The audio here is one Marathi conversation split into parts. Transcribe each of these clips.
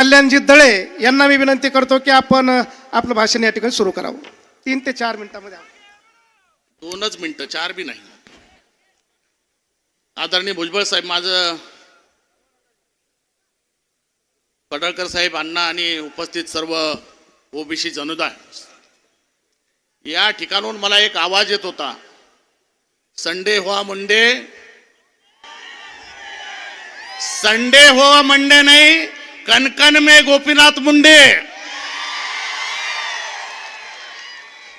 कल्याणजी दळे यांना मी विनंती करतो की आपण आपलं भाषण या ठिकाणी सुरू करावं. 3 ते 4 मिनिटांमध्ये. 2च मिनिटं, 4 बी नाही. आदरणीय भुजबळ साहेब, माझं पडळकर साहेब, अण्णा आणि उपस्थित सर्व ओबीसी जनता, या ठिकाणून मला एक आवाज येत होता, संडे हुआ मंडे, संडे हुआ मंडे नहीं, कनकन में गोपीनाथ मुंडे.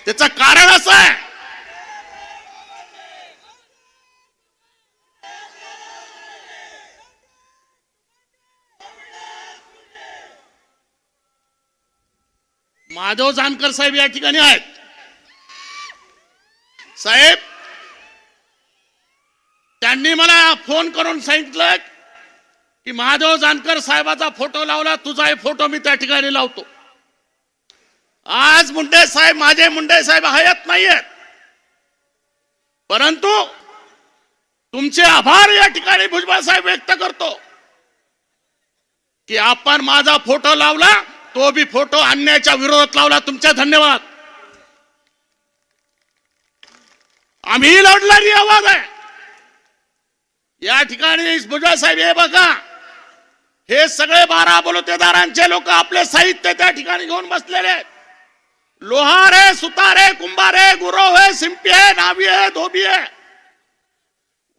त्याचं कारण असं आहे, माधव जानकर साहेब या ठिकाणी आहेत. साहेब, त्यांनी मला फोन करून सांगितलं की माधव जानकर साहेबाचा फोटो लावला, तुझा फोटो मी त्या ठिकाणी लावतो. आज मुंडे साहेब, माझे मुंडे साहेब हयात नाहीयेत, परंतु तुमचे आभार या ठिकाणी भुजबळ साहेब व्यक्त करतो की आपण माझा फोटो लावला, तो बी फोटो अन्यायाच्या विरोधात लावला. तुमचे धन्यवाद. आम्ही लढणारी आवाज आहे या ठिकाणी. भुजबळ साहेब, हे बघा, हे सगळे 12 बलुतेदारांचे लोक आपले साहित्य त्या ठिकाणी घेऊन बसलेले आहेत. लोहार आहे, सुतार आहे, कुंभार आहे, गुरव आहे, शिंपी आहे, नावी आहे, धोबी आहे,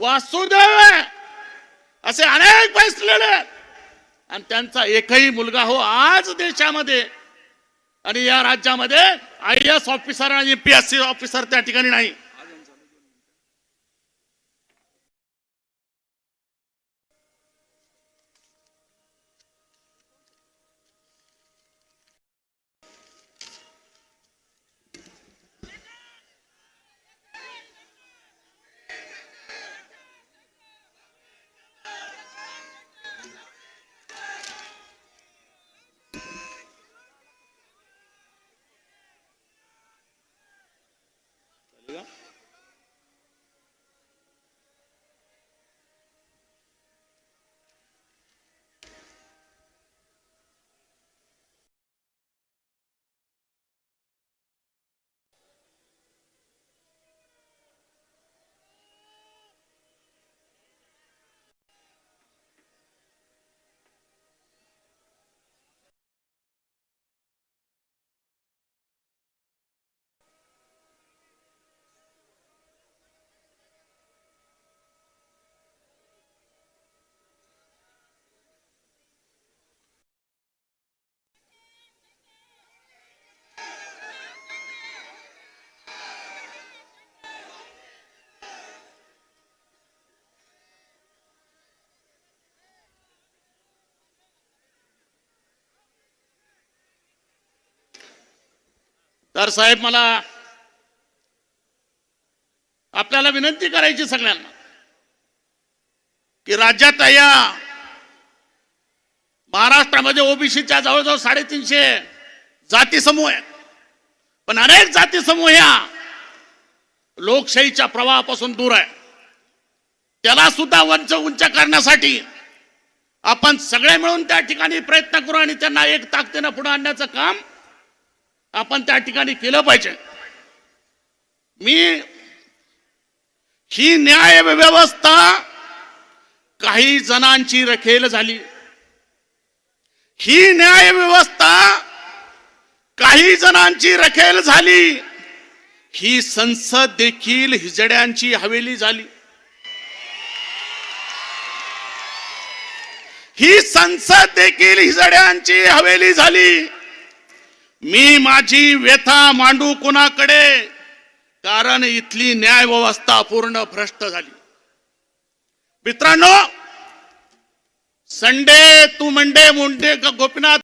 वासुदेव आहे, असे अनेक बसलेले आहेत. आणि त्यांचा एकही मुलगा हो आज देशामध्ये आणि या राज्यामध्ये IAS ऑफिसर आणि PSC ऑफिसर त्या ठिकाणी नाही. तर साहेब, मला आपल्याला विनंती करायची सगळ्यांना की राज्यात या महाराष्ट्रामध्ये ओबीसीच्या जवळजवळ 350 जाती समूह आहेत, पण अनेक जाती समूह या लोकशाहीच्या प्रवाहापासून दूर आहे. त्याला सुद्धा उंच करण्यासाठी आपण सगळे मिळून त्या ठिकाणी प्रयत्न करू आणि त्यांना एक ताकदीने पुढे आणण्याचं काम आपण त्या ठिकाणी केलं पाहिजे. ही न्याय व्यवस्था काही जणांची रखेल झाली. ही न्याय व्यवस्था काही जणांची रखेल झाली. ही संसद देखील हिजड्यांची हवेली झाली. ही संसद देखील हिजड्यांची हवेली झाली. मी माझी व्यथा मांडू कोणाकडे, कारण इथली न्याय व्यवस्था पूर्ण भ्रष्ट झाली. मित्रांनो, संडे तू मंडे मुंडे गोपीनाथ